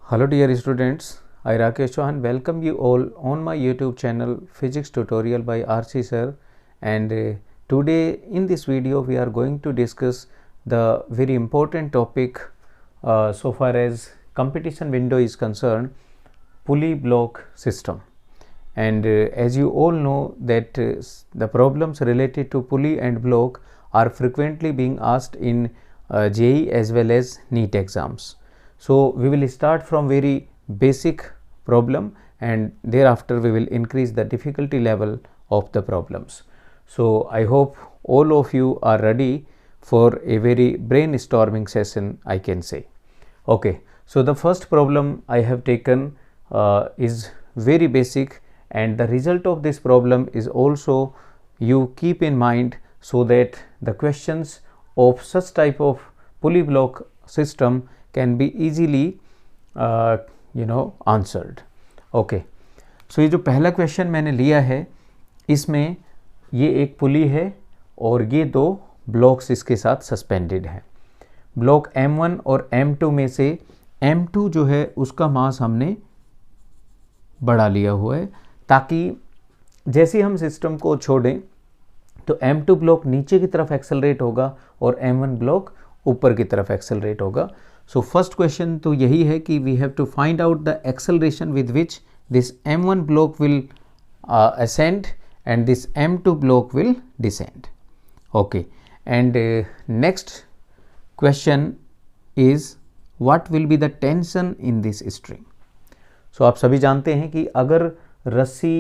Hello dear students, I Rakesh Chauhan welcome you all on my YouTube channel Physics Tutorial by RC Sir, and today in this video we are going to discuss the very important topic so far as competition window is concerned, pulley block system. And as you all know that the problems related to pulley and block are frequently being asked in JEE as well as NEET exams. So we will start from very basic problem and thereafter we will increase the difficulty level of the problems. So I hope all of you are ready for a very brainstorming session, I can say. Okay, so the first problem I have taken is very basic, and the result of this problem is also you keep in mind so that the questions of such type of pulley block system can be easily answered. Okay, so ये जो पहला question मैंने लिया है इसमें ये एक पुली है और ये दो ब्लॉक्स इसके साथ सस्पेंडेड हैं. ब्लॉक M1 और M2 में से M2 जो है उसका मास हमने बढ़ा लिया हुआ है ताकि जैसे हम सिस्टम को छोड़ें तो M2 ब्लॉक नीचे की तरफ एक्सेलरेट होगा और M1 ब्लॉक ऊपर की तरफ एक्सेलरेट होगा. सो फर्स्ट क्वेश्चन तो यही है कि we have to find out the acceleration with which this M1 block will ascend and this M2 block will descend. Okay, and next question is what will be the tension in this string. So आप सभी जानते हैं कि अगर रस्सी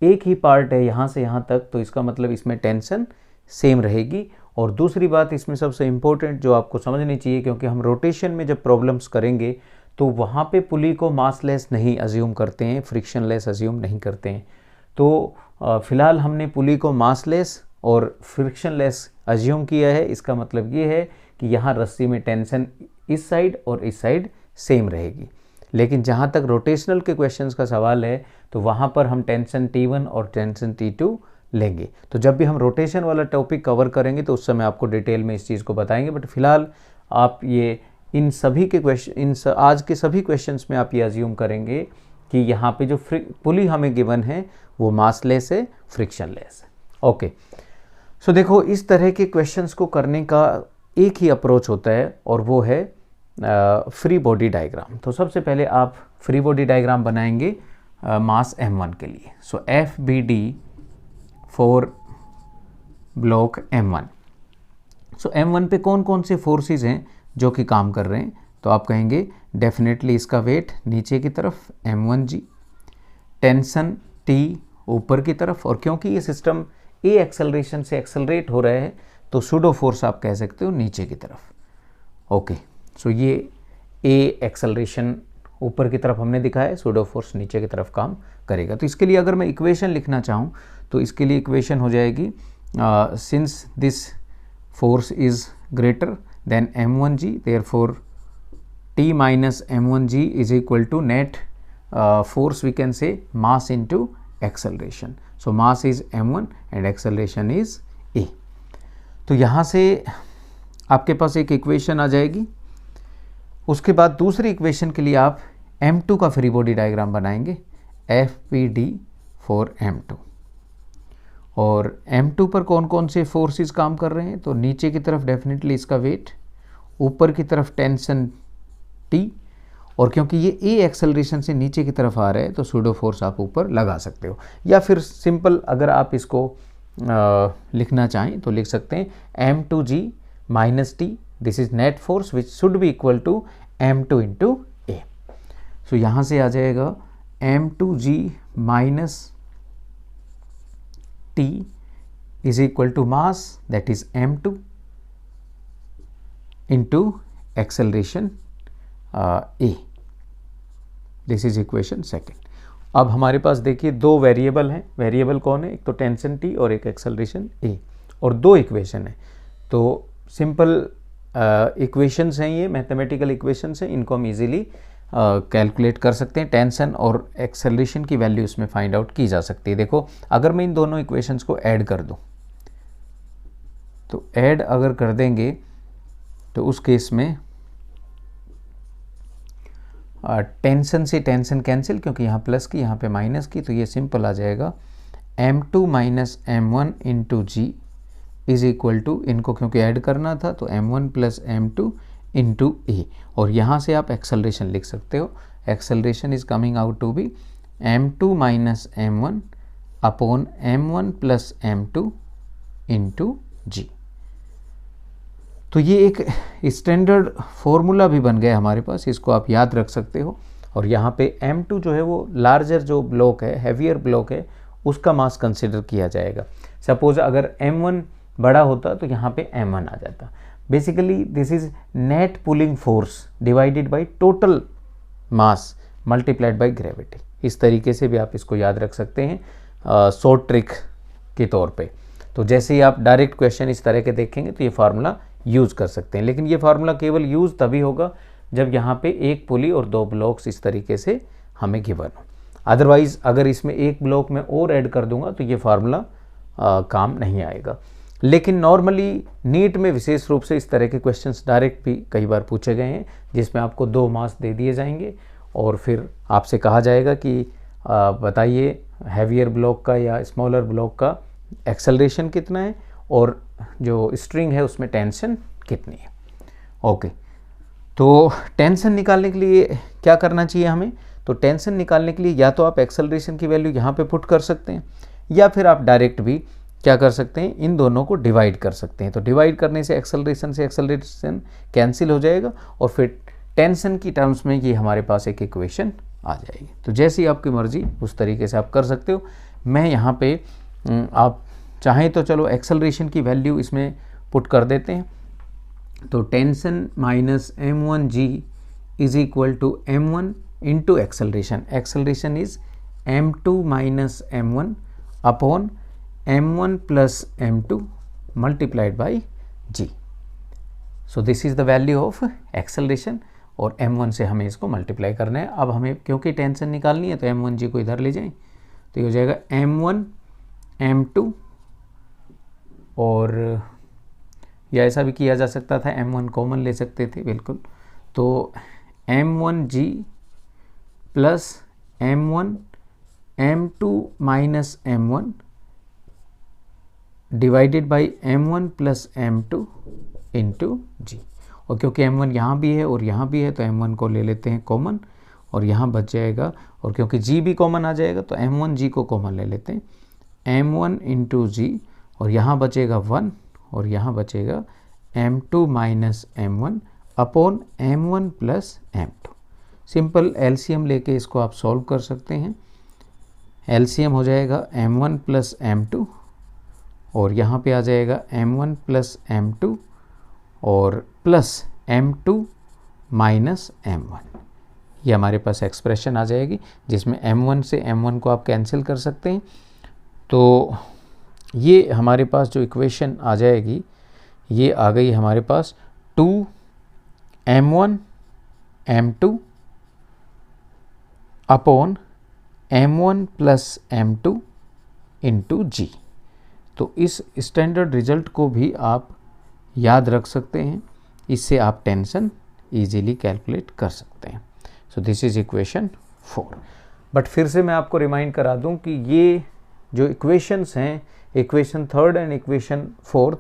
एक ही part है यहाँ से यहाँ तक तो इसका मतलब इसमें टेंशन सेम रहेगी. और दूसरी बात इसमें सबसे इम्पोर्टेंट जो आपको समझनी चाहिए, क्योंकि हम रोटेशन में जब प्रॉब्लम्स करेंगे तो वहाँ पे पुली को मासलेस नहीं अज्यूम करते हैं, फ्रिक्शनलेस अज्यूम नहीं करते हैं. तो फ़िलहाल हमने पुली को मासलेस और फ्रिक्शनलेस अज्यूम किया है. इसका मतलब ये है कि यहाँ रस्सी में टेंशन इस साइड और इस साइड सेम रहेगी. लेकिन जहाँ तक रोटेशनल के क्वेश्चंस का सवाल है तो वहाँ पर हम टेंशन T1 और टेंशन T2 लेंगे. तो जब भी हम रोटेशन वाला टॉपिक कवर करेंगे तो उस समय आपको डिटेल में इस चीज़ को बताएंगे. बट फिलहाल आप ये इन सभी के क्वेश्चन आज के सभी क्वेश्चंस में आप ये अज्यूम करेंगे कि यहाँ पे जो पुली हमें गिवन है वो मासलेस है, फ्रिक्शनलेस है. ओके, सो देखो इस तरह के क्वेश्चंस को करने का एक ही अप्रोच होता है और वो है फ्री बॉडी डायग्राम. तो सबसे पहले आप फ्री बॉडी डायग्राम बनाएंगे मास M1 के लिए. सो FBD for block M1. So M1 पे कौन कौन से फोर्सेस हैं जो कि काम कर रहे हैं, तो आप कहेंगे डेफिनेटली इसका वेट नीचे की तरफ M1G, टेंशन T ऊपर की तरफ, और क्योंकि ये सिस्टम A एक्सेलरेशन से एक्सेलरेट हो रहा है तो सूडो फोर्स आप कह सकते हो नीचे की तरफ. ओके, सो ये A एक्सेलरेशन ऊपर की तरफ हमने दिखाया है, सूडो फोर्स नीचे की तरफ काम करेगा. तो इसके लिए अगर मैं इक्वेशन लिखना चाहूँ तो इसके लिए इक्वेशन हो जाएगी since this force is greater than M1G therefore T minus M1G is equal to net force we can say mass into acceleration. So mass is M1 and acceleration is A. तो यहाँ से आपके पास एक equation आ जाएगी. उसके बाद दूसरी equation के लिए आप M2 का फ्री बॉडी डायग्राम बनाएंगे, FPD फॉर M2. और M2 पर कौन कौन से फोर्सेस काम कर रहे हैं, तो नीचे की तरफ डेफिनेटली इसका वेट, ऊपर की तरफ टेंशन T, और क्योंकि ये A एक्सेलरेशन से नीचे की तरफ आ रहा है तो सूडो फोर्स आप ऊपर लगा सकते हो. या फिर सिंपल अगर आप इसको लिखना चाहें तो लिख सकते हैं M2G minus T, this is net force which should be equal to M2 into A. So यहाँ से आ जाएगा M2G minus T is equal to mass, that is M2 into acceleration A. This is equation second. अब हमारे पास देखिए दो variable हैं. Variable कौन है, एक तो टेंशन T और एक एक्सेलरेशन A, और दो इक्वेशन है. तो सिंपल इक्वेशंस हैं, ये मैथमेटिकल इक्वेशंस हैं, इनको हम इजीली कैलकुलेट कर सकते हैं. टेंशन और एक्सेलरेशन की वैल्यू इसमें फाइंड आउट की जा सकती है. देखो अगर मैं इन दोनों इक्वेशंस को ऐड कर दूं तो ऐड अगर कर देंगे तो उस केस में टेंशन से टेंशन कैंसिल, क्योंकि यहाँ प्लस की यहाँ पे माइनस की, तो ये सिंपल आ जाएगा m2 minus m1 into g is equal to, इनको क्योंकि ऐड करना था तो m1 प्लस m2 इंटू ए, और यहाँ से आप एक्सेलरेशन लिख सकते हो। Acceleration is coming out to be m2 minus m1 upon m1 plus m2 into g. तो ये एक स्टैंडर्ड फॉर्मूला भी बन गया हमारे पास, इसको आप याद रख सकते हो। और यहाँ पे m2 जो है वो लार्जर जो ब्लॉक है, हैवियर ब्लॉक है, उसका मास कंसिडर किया जाएगा। सपोज अगर m1 बड़ा होता तो यहाँ पे m1 आ जाता। Basically this is net pulling force divided by total mass multiplied by gravity. इस तरीके से भी आप इसको याद रख सकते हैं शॉर्ट ट्रिक के तौर पे। तो जैसे ही आप डायरेक्ट क्वेश्चन इस तरह के देखेंगे तो ये फार्मूला यूज़ कर सकते हैं, लेकिन ये फार्मूला केवल यूज़ तभी होगा जब यहाँ पे एक पुली और दो ब्लॉक्स इस तरीके से हमें गिवन हो। अदरवाइज़ अगर इसमें एक ब्लॉक में और ऐड कर दूंगा तो ये फार्मूला काम नहीं आएगा। लेकिन नॉर्मली नीट में विशेष रूप से इस तरह के क्वेश्चंस डायरेक्ट भी कई बार पूछे गए हैं, जिसमें आपको दो मास दे दिए जाएंगे और फिर आपसे कहा जाएगा कि बताइए हैवियर ब्लॉक का या स्मॉलर ब्लॉक का एक्सेलरेशन कितना है और जो स्ट्रिंग है उसमें टेंशन कितनी है। ओके, तो टेंशन निकालने के लिए क्या करना चाहिए हमें? तो टेंशन निकालने के लिए या तो आप एक्सेलरेशन की वैल्यू यहाँ पे पुट कर सकते हैं, या फिर आप डायरेक्ट भी क्या कर सकते हैं, इन दोनों को डिवाइड कर सकते हैं। तो डिवाइड करने से एक्सेलरेशन कैंसिल हो जाएगा और फिर टेंशन की टर्म्स में ये हमारे पास एक इक्वेशन आ जाएगी। तो जैसी आपकी मर्जी उस तरीके से आप कर सकते हो। मैं यहाँ पे आप चाहें तो चलो एक्सेलरेशन की वैल्यू इसमें पुट कर देते हैं। तो tension minus m1g is equal to m1 into acceleration. Acceleration is m2 minus m1 upon m1 plus m2 multiplied by g। So this is the value of acceleration और m1 से हमें इसको multiply करना है। अब हमें क्योंकि टेंशन निकालनी है तो m1g को इधर ले जाएं, तो ये हो जाएगा m1 m2, और या ऐसा भी किया जा सकता था m1 कॉमन ले सकते थे बिल्कुल। तो m1g plus m1 m2 minus m1 divided by m1 plus m2 into g. और क्योंकि m1 यहाँ भी है और यहाँ भी है तो m1 को ले लेते हैं कॉमन और यहाँ बच जाएगा, और क्योंकि g भी कॉमन आ जाएगा तो m1g को कॉमन ले लेते हैं, m1 इंटू जी, और यहाँ बचेगा 1 और यहाँ बचेगा m2 minus m1 upon m1 plus m2। Simple LCM लेके इसको आप सॉल्व कर सकते हैं। एलसीएम हो जाएगा m1 प्लस m2 और यहाँ पे आ जाएगा m1 प्लस m2 और प्लस m2 माइनस m1। ये हमारे पास एक्सप्रेशन आ जाएगी जिसमें m1 से m1 को आप कैंसिल कर सकते हैं। तो ये हमारे पास जो इक्वेशन आ जाएगी ये आ गई हमारे पास 2m1 m2 upon m1 plus m2 into g. तो इस स्टैंडर्ड रिजल्ट को भी आप याद रख सकते हैं, इससे आप टेंशन इजीली कैलकुलेट कर सकते हैं। सो दिस इज इक्वेशन 4। बट फिर से मैं आपको रिमाइंड करा दूं कि ये जो इक्वेशंस हैं, इक्वेशन 3 एंड इक्वेशन 4,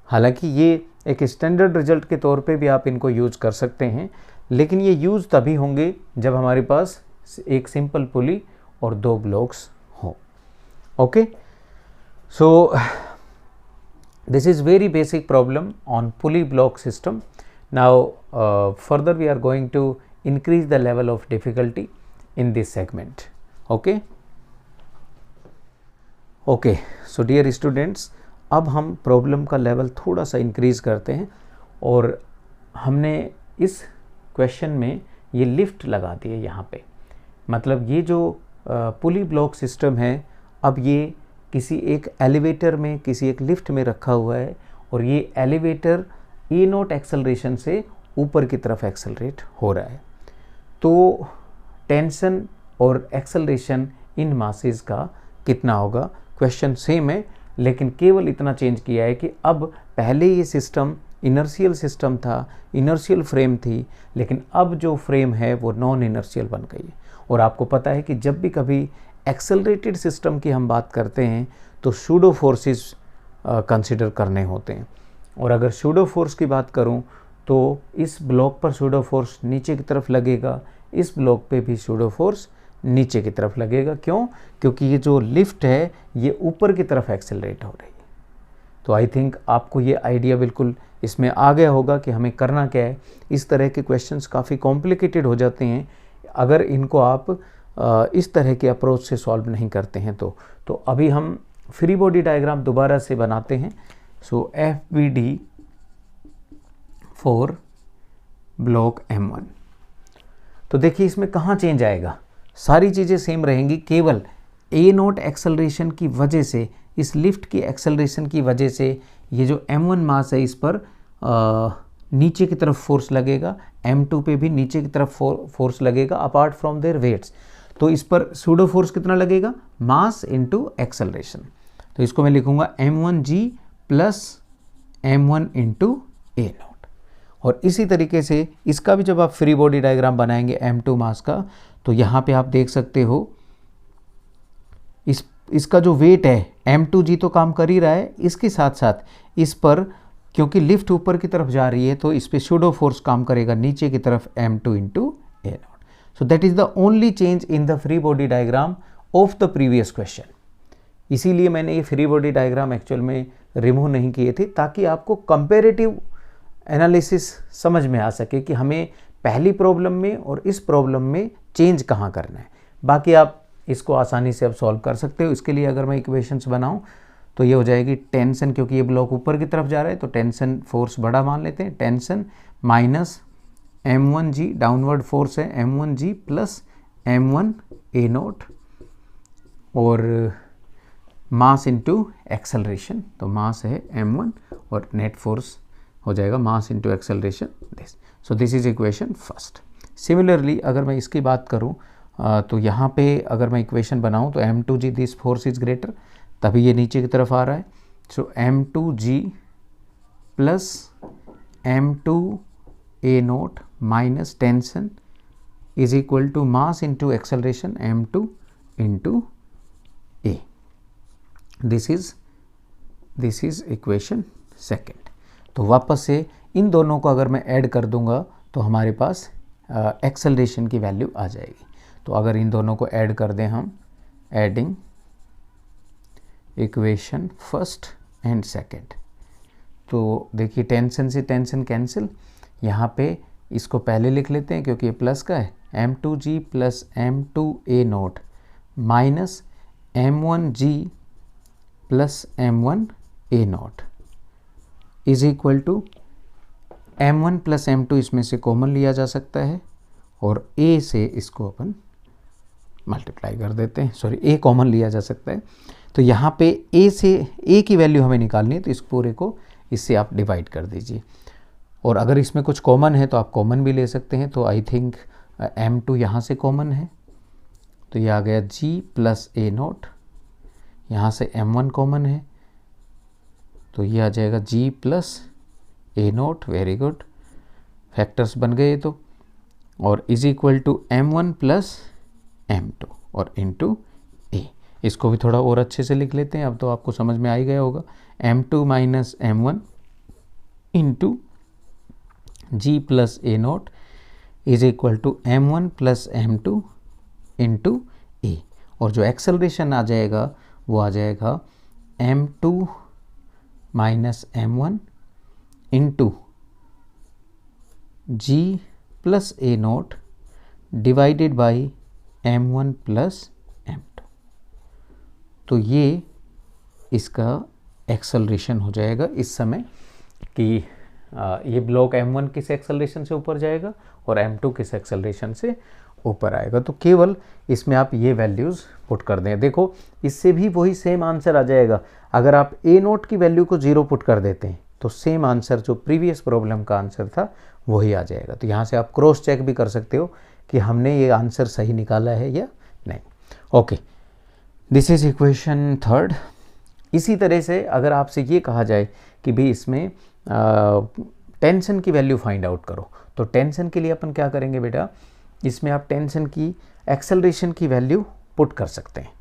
हालांकि ये एक स्टैंडर्ड रिजल्ट के तौर पे भी आप इनको यूज़ कर सकते हैं, लेकिन ये यूज़ तभी होंगे जब हमारे पास एक सिंपल पुली और दो ब्लॉक्स हो। Okay, so this is very basic problem on pulley block system. Now further we are going to increase the level of difficulty in this segment. Okay, so dear students, अब हम problem का level थोड़ा सा increase करते हैं और हमने इस क्वेश्चन में ये लिफ्ट लगा दी है यहाँ पे। मतलब ये जो पुली ब्लॉक सिस्टम है, अब ये किसी एक एलिवेटर में, किसी एक लिफ्ट में रखा हुआ है और ये एलिवेटर E0 एक्सेलरेशन से ऊपर की तरफ एक्सेलरेट हो रहा है। तो टेंशन और एक्सेलरेशन इन मासेस का कितना होगा? क्वेश्चन सेम है, लेकिन केवल इतना चेंज किया है कि अब पहले ये सिस्टम इनर्शियल सिस्टम था, इनर्शियल फ्रेम थी, लेकिन अब जो फ्रेम है वो नॉन इनर्शियल बन गई है। और आपको पता है कि जब भी कभी एक्सेलरेटेड सिस्टम की हम बात करते हैं तो सूडो फोर्सेस कंसिडर करने होते हैं। और अगर सूडो फोर्स की बात करूं तो इस ब्लॉक पर सूडो फोर्स नीचे की तरफ लगेगा, इस ब्लॉक पे भी सूडो फोर्स नीचे की तरफ लगेगा। क्यों? क्योंकि ये जो लिफ्ट है ये ऊपर की तरफ एक्सेलरेट हो रही है। तो आई थिंक आपको ये आइडिया बिल्कुल इसमें आ गया होगा कि हमें करना क्या है। इस तरह के क्वेश्चंस काफ़ी कॉम्प्लिकेटेड हो जाते हैं अगर इनको आप इस तरह के अप्रोच से सॉल्व नहीं करते हैं तो अभी हम फ्री बॉडी डायग्राम दोबारा से बनाते हैं। सो FBD फॉर ब्लॉक M1। तो देखिए इसमें कहाँ चेंज आएगा, सारी चीज़ें सेम रहेंगी, केवल A0 एक्सेलरेशन की वजह से, इस लिफ्ट की एक्सेलरेशन की वजह से ये जो M1 मास है इस पर नीचे की तरफ फोर्स लगेगा, M2 पे भी नीचे की तरफ फोर्स लगेगा अपार्ट फ्रॉम देयर वेट्स। तो इस पर सूडो फोर्स कितना लगेगा? मास इनटू एक्सेलरेशन। तो इसको मैं लिखूंगा M1G plus M1 into A0। और इसी तरीके से इसका भी जब आप फ्री बॉडी डायग्राम बनाएंगे M2 मास का, तो यहाँ पे आप देख सकते हो इसका जो वेट है M2G तो काम कर ही रहा है, इसके साथ साथ इस पर क्योंकि लिफ्ट ऊपर की तरफ जा रही है तो इस पर सूडो फोर्स काम करेगा नीचे की तरफ M2 into A0। So that is the only change in the free body diagram of the previous question. इसीलिए मैंने ये फ्री बॉडी डायग्राम एक्चुअल में रिमूव नहीं किए थे ताकि आपको कंपेरेटिव एनालिसिस समझ में आ सके कि हमें पहली प्रॉब्लम में और इस प्रॉब्लम में चेंज कहाँ करना है। बाकी आप इसको आसानी से अब सॉल्व कर सकते हो। इसके लिए अगर मैं इक्वेशंस बनाऊं तो ये हो जाएगी टेंशन, क्योंकि ये ब्लॉक ऊपर की तरफ जा रहा है तो टेंशन फोर्स बड़ा मान लेते हैं, tension minus M1G downward force है M1G प्लस M1 A0 और मास इनटू एक्सेलरेशन, तो मास है M1 और नेट फोर्स हो जाएगा मास into acceleration this. So this is equation first. Similarly अगर मैं इसकी बात करूं तो यहाँ पे अगर मैं इक्वेशन बनाऊं तो M2G this force is greater, तभी ये नीचे की तरफ आ रहा है। So M2G plus M2 A0 minus tension is equal to mass into acceleration M2 into A। This is equation second. तो वापस से इन दोनों को अगर मैं ऐड कर दूंगा तो हमारे पास एक्सेलरेशन की वैल्यू आ जाएगी। तो अगर इन दोनों को ऐड कर दें हम, adding equation first and second, तो देखिए टेंशन से टेंशन कैंसिल, यहाँ पे इसको पहले लिख लेते हैं क्योंकि ये प्लस का है, M2G plus M2 A0 minus M1G plus M1 A0 is equal to M1 plus M2 इसमें से कॉमन लिया जा सकता है और A से इसको अपन मल्टीप्लाई कर देते हैं, सॉरी A कॉमन लिया जा सकता है। तो यहाँ पे A से A की वैल्यू हमें निकालनी है तो इस पूरे को इससे आप डिवाइड कर दीजिए। और अगर इसमें कुछ कॉमन है तो आप कॉमन भी ले सकते हैं। तो आई थिंक M2 यहाँ से कॉमन है तो ये आ गया G प्लस A0, यहाँ से M1 कॉमन है तो ये आ जाएगा G plus A0। Very good, factors बन गए तो, और is equal to M1 plus M2 और इंटू A। इसको भी थोड़ा और अच्छे से लिख लेते हैं, अब तो आपको समझ में आ ही गया होगा। M2 minus M1 into G plus A0 is equal to M1 plus M2 into A। और जो एक्सेलरेशन आ जाएगा वो आ जाएगा M2 minus M1 into G plus A0 divided by M1 plus M2। तो ये इसका एक्सेलरेशन हो जाएगा इस समय कि ये ब्लॉक M1 किस एक्सेलरेशन से ऊपर जाएगा और M2 किस एक्सेलरेशन से ऊपर आएगा। तो केवल इसमें आप ये वैल्यूज़ पुट कर दें। देखो इससे भी वही सेम आंसर आ जाएगा। अगर आप A0 की वैल्यू को 0 पुट कर देते हैं तो सेम आंसर जो प्रीवियस प्रॉब्लम का आंसर था वही आ जाएगा। तो यहाँ से आप क्रॉस चेक भी कर सकते हो कि हमने ये आंसर सही निकाला है या नहीं। Okay, this is equation third. इसी तरह से अगर आपसे ये कहा जाए कि भाई इसमें टेंशन की वैल्यू फाइंड आउट करो। तो टेंशन के लिए अपन क्या करेंगे बेटा, इसमें आप टेंशन की एक्सेलरेशन की वैल्यू पुट कर सकते हैं।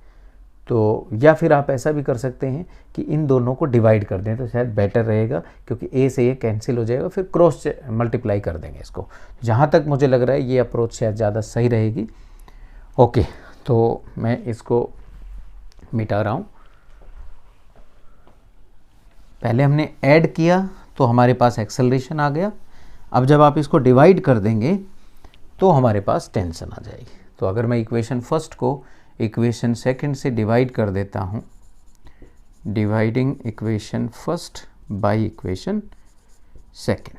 तो या फिर आप ऐसा भी कर सकते हैं कि इन दोनों को डिवाइड कर दें तो शायद बेटर रहेगा, क्योंकि ए से ये कैंसिल हो जाएगा, फिर क्रॉस मल्टीप्लाई कर देंगे इसको। जहाँ तक मुझे लग रहा है ये अप्रोच शायद ज़्यादा सही रहेगी। ओके, तो मैं इसको मिटा रहा हूँ। पहले हमने ऐड किया तो हमारे पास एक्सेलरेशन आ गया। अब जब आप इसको डिवाइड कर देंगे तो हमारे पास टेंशन आ जाएगी। तो अगर मैं इक्वेशन फर्स्ट को इक्वेशन सेकंड से डिवाइड कर देता हूँ, dividing equation first by equation second,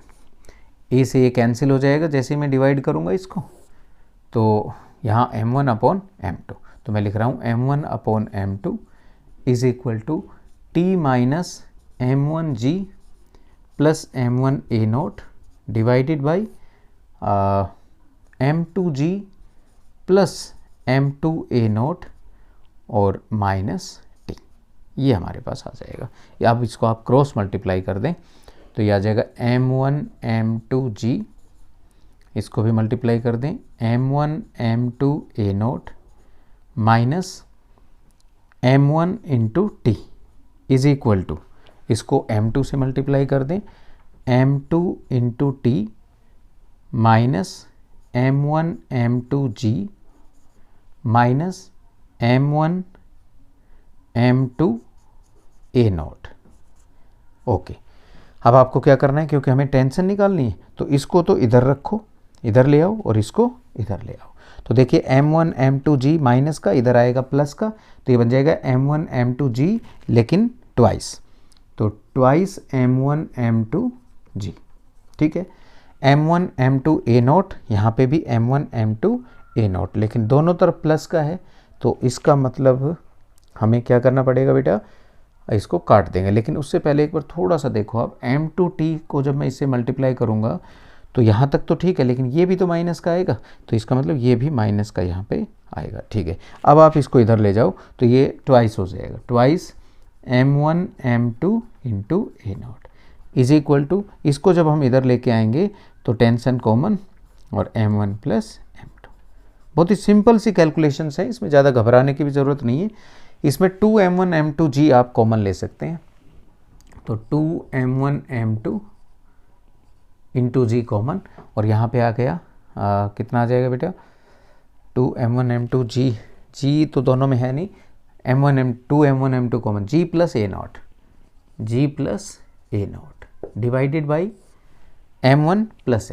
A से ये कैंसिल हो जाएगा जैसे मैं डिवाइड करूँगा इसको। तो यहाँ m1 अपॉन m2, तो मैं लिख रहा हूँ m1 upon m2 is equal to t minus m1g plus m1a0 divided by m2g plus m2a0 और माइनस t, ये हमारे पास आ जाएगा। या अब इसको आप क्रॉस मल्टीप्लाई कर दें तो ये आ जाएगा m1 m2g, इसको भी मल्टीप्लाई कर दें m1 m2a0 minus m1 into T is equal to, इसको m2 से मल्टीप्लाई कर दें m2 into T minus m1 m2g minus m1 m2a0। Okay, अब आपको क्या करना है, क्योंकि हमें टेंशन निकालनी है तो इसको तो इधर रखो, इधर ले आओ और इसको इधर ले आओ। तो देखिए m1 m2g माइनस का इधर आएगा प्लस का, तो ये बन जाएगा m1 m2g लेकिन ट्वाइस, तो ट्वाइस m1 m2g। ठीक है, m1 m2a0, यहाँ पे भी m1 m2a0 लेकिन दोनों तरफ प्लस का है, तो इसका मतलब हमें क्या करना पड़ेगा बेटा, इसको काट देंगे। लेकिन उससे पहले एक बार थोड़ा सा देखो आप, m2t को जब मैं इससे मल्टीप्लाई करूँगा तो यहाँ तक तो ठीक है, लेकिन ये भी तो माइनस का आएगा, तो इसका मतलब ये भी माइनस का यहाँ पे आएगा। ठीक है, अब आप इसको इधर ले जाओ तो ये ट्वाइस हो जाएगा, twice m1 m2 into a0 is equal to, इसको जब हम इधर लेके आएंगे तो टेंशन कॉमन और m1 प्लस m2। बहुत ही सिंपल सी कैलकुलेशंस है, इसमें ज़्यादा घबराने की भी ज़रूरत नहीं है। इसमें 2m1 m2g आप कॉमन ले सकते हैं, तो 2m1 m2 इंटू जी कॉमन, और यहाँ पे आ गया कितना आ जाएगा बेटा, 2m1 m2g, जी तो दोनों में है नहीं, m1 m2 common, g plus a0 divided by m1 plus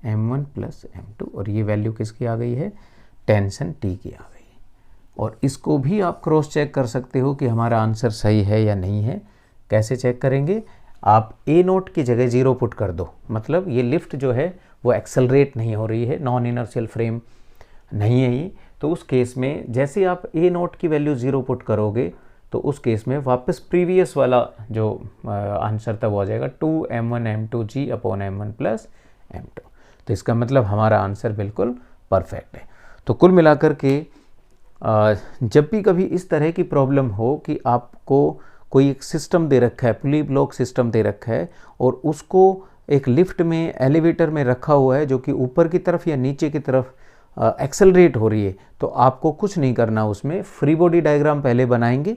m2 और ये वैल्यू किसकी आ गई है, टेंशन t की आ गई। और इसको भी आप क्रॉस चेक कर सकते हो कि हमारा आंसर सही है या नहीं है। कैसे चेक करेंगे, आप a0 की जगह 0 पुट कर दो, मतलब ये लिफ्ट जो है वो एक्सेलरेट नहीं हो रही है, नॉन इनर्शियल फ्रेम नहीं है ये। तो उस केस में जैसे आप a0 की वैल्यू 0 पुट करोगे तो उस केस में वापस प्रीवियस वाला जो आंसर था वो आ जाएगा 2m1 m2g upon m1 plus m2। तो इसका मतलब हमारा आंसर बिल्कुल परफेक्ट है। तो कुल मिलाकर के जब भी कभी इस तरह की प्रॉब्लम हो कि आपको कोई एक सिस्टम दे रखा है, पुली ब्लॉक सिस्टम दे रखा है और उसको एक लिफ्ट में, एलिवेटर में रखा हुआ है जो कि ऊपर की तरफ या नीचे की तरफ एक्सेलरेट हो रही है, तो आपको कुछ नहीं करना, उसमें फ्री बॉडी डायग्राम पहले बनाएंगे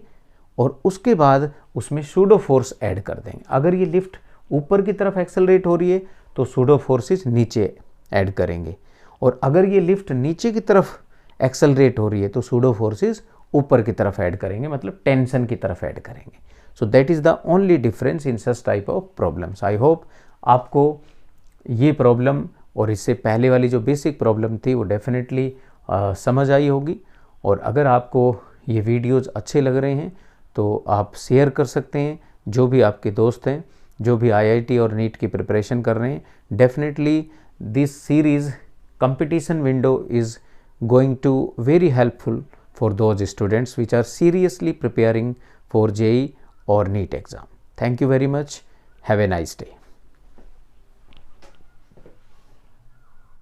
और उसके बाद उसमें सूडो फोर्स ऐड कर देंगे। अगर ये लिफ्ट ऊपर की तरफ एक्सेलरेट हो रही है तो सूडो फोर्सेस नीचे ऐड करेंगे, और अगर ये लिफ्ट नीचे की तरफ एक्सेलरेट हो रही है तो सूडो फोर्सेस ऊपर की तरफ ऐड करेंगे, मतलब टेंशन की तरफ ऐड करेंगे। So that is the only difference in such type of problems. I hope आपको ये प्रॉब्लम और इससे पहले वाली जो बेसिक प्रॉब्लम थी वो डेफिनेटली समझ आई होगी। और अगर आपको ये वीडियोज़ अच्छे लग रहे हैं तो आप शेयर कर सकते हैं, जो भी आपके दोस्त हैं, जो भी IIT और नीट की प्रिपरेशन कर रहे हैं। Definitely this series competition window is going to very helpful for those students which are seriously preparing for JEE or NEET exam. Thank you very much. Have a nice day.